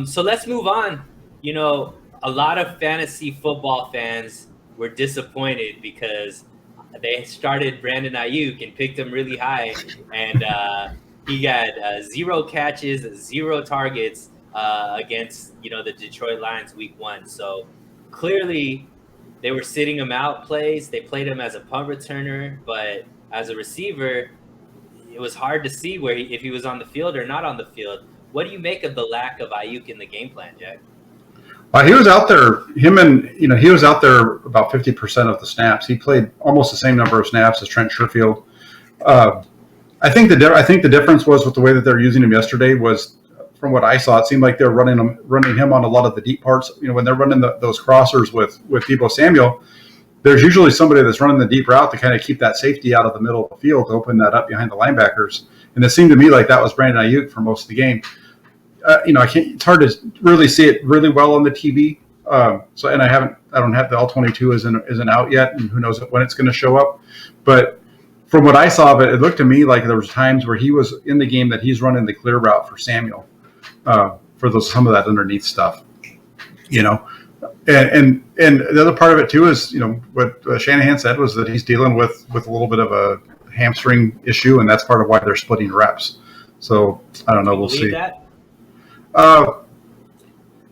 So let's move on. A lot of fantasy football fans were disappointed because they started Brandon Aiyuk and picked him really high, and he got 0 catches, 0 targets against the Detroit Lions week 1. So clearly, they were sitting him out plays. They played him as a punt returner, but as a receiver, it was hard to see if he was on the field or not on the field. What do you make of the lack of Aiyuk in the game plan, Jack? He was out there. He was out there about 50% of the snaps. He played almost the same number of snaps as Trent Sherfield. I think the difference was with the way that they're using him yesterday was, from what I saw, it seemed like they're running him on a lot of the deep parts. When they're running those crossers with Deebo Samuel, there's usually somebody that's running the deep route to kind of keep that safety out of the middle of the field to open that up behind the linebackers. And it seemed to me like that was Brandon Aiyuk for most of the game. It's hard to really see it really well on the TV. I don't have the All-22 isn't out yet, and who knows when it's going to show up. But from what I saw of it, it looked to me like there was times where he was in the game that he's running the clear route for Samuel, for some of that underneath stuff. And the other part of it too is, what Shanahan said was that he's dealing with a little bit of a hamstring issue, and that's part of why they're splitting reps. So I don't know. We'll see. That?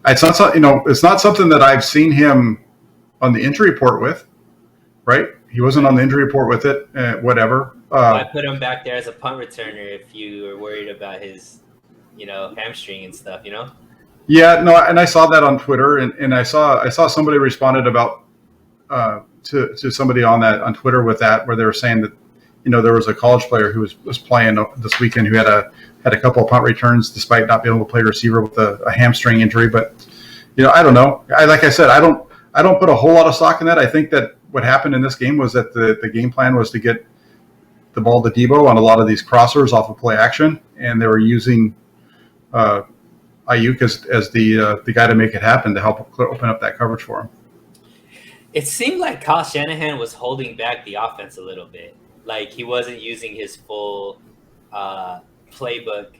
It's not something that I've seen him on the injury report with, right? He wasn't on the injury report with it. Whatever. I put him back there as a punt returner if you were worried about his, hamstring and stuff. Yeah, no, and I saw that on Twitter, and I saw somebody responded about to somebody on Twitter with that, where they were saying that there was a college player who was playing this weekend who had a couple of punt returns despite not being able to play receiver with a hamstring injury. But I don't know. Like I said, I don't put a whole lot of stock in that. I think that what happened in this game was that the game plan was to get the ball to Deebo on a lot of these crossers off of play action, and they were using Aiyuk as the guy to make it happen, to help open up that coverage for him. It seemed like Kyle Shanahan was holding back the offense a little bit. Like he wasn't using his full playbook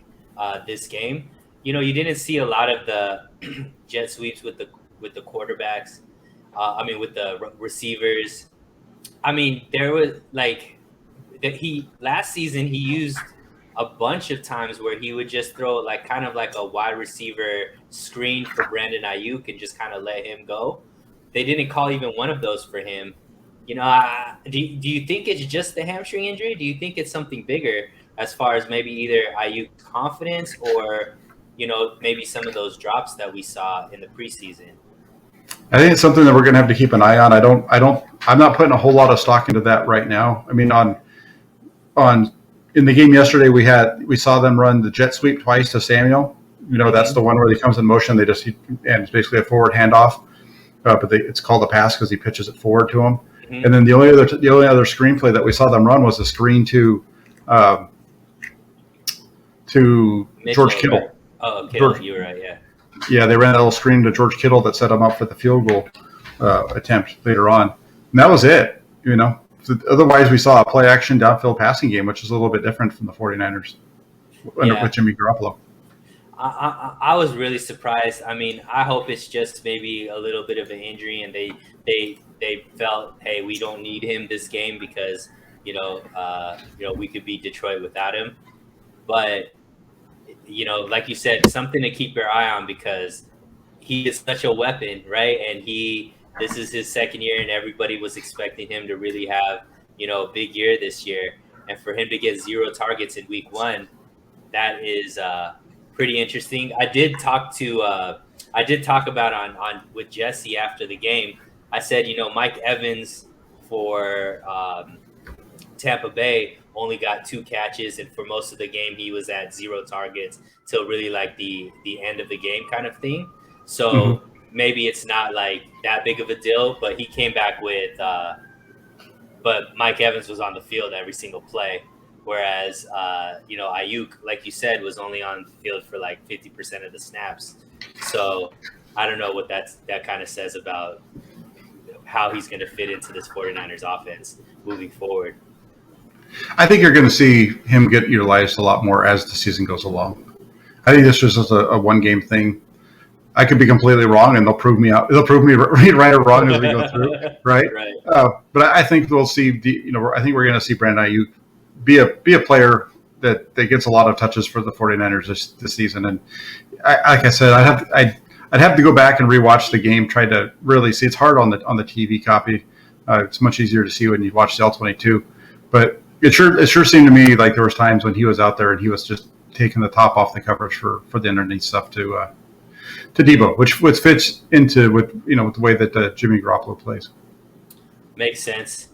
this game. You didn't see a lot of the jet sweeps with the quarterbacks. With the receivers. There was last season he used a bunch of times where he would just throw kind of like a wide receiver screen for Brandon Aiyuk and just kind of let him go. They didn't call even one of those for him. Do you think it's just the hamstring injury? Do you think it's something bigger as far as maybe either Aiyuk's confidence or, maybe some of those drops that we saw in the preseason? I think it's something that we're going to have to keep an eye on. I'm not putting a whole lot of stock into that right now. In the game yesterday, we saw them run the jet sweep twice to Samuel. That's the one where he comes in motion. And it's basically a forward handoff, but it's called a pass because he pitches it forward to him. Mm-hmm. And then the only other screenplay that we saw them run was a screen to George Kittle. Oh, Kittle, you were right, yeah. Yeah, they ran a little screen to George Kittle that set him up for the field goal attempt later on. And that was it, Otherwise, we saw a play-action downfield passing game, which is a little bit different from the 49ers with Jimmy Garoppolo. I was really surprised. I hope it's just maybe a little bit of an injury, and they felt, hey, we don't need him this game because we could beat Detroit without him. But like you said, something to keep your eye on because he is such a weapon, right? And this is his second year, and everybody was expecting him to really have a big year this year. And for him to get 0 targets in week 1, that is pretty interesting. I did talk about on with Jesse after the game. I said, Mike Evans for Tampa Bay only got 2 catches, and for most of the game he was at 0 targets till really like the end of the game kind of thing. So maybe it's not like that big of a deal, but he came back with but Mike Evans was on the field every single play. Whereas, Aiyuk, like you said, was only on the field for like 50% of the snaps. So I don't know what that kind of says about how he's going to fit into this 49ers offense moving forward. I think you're going to see him get utilized a lot more as the season goes along. I think this was just a one-game thing. I could be completely wrong, and they'll prove me out. They'll prove me right or wrong as we go through, right? Right. But I think we'll see. I think we're going to see Brandon Aiyuk be a player that gets a lot of touches for the 49ers this season. And like I said, I'd have to go back and rewatch the game, try to really see. It's hard on the TV copy. It's much easier to see when you watch the L22. But it sure seemed to me like there was times when he was out there and he was just taking the top off the coverage for the underneath stuff to Debo, which fits into with the way that Jimmy Garoppolo plays. Makes sense.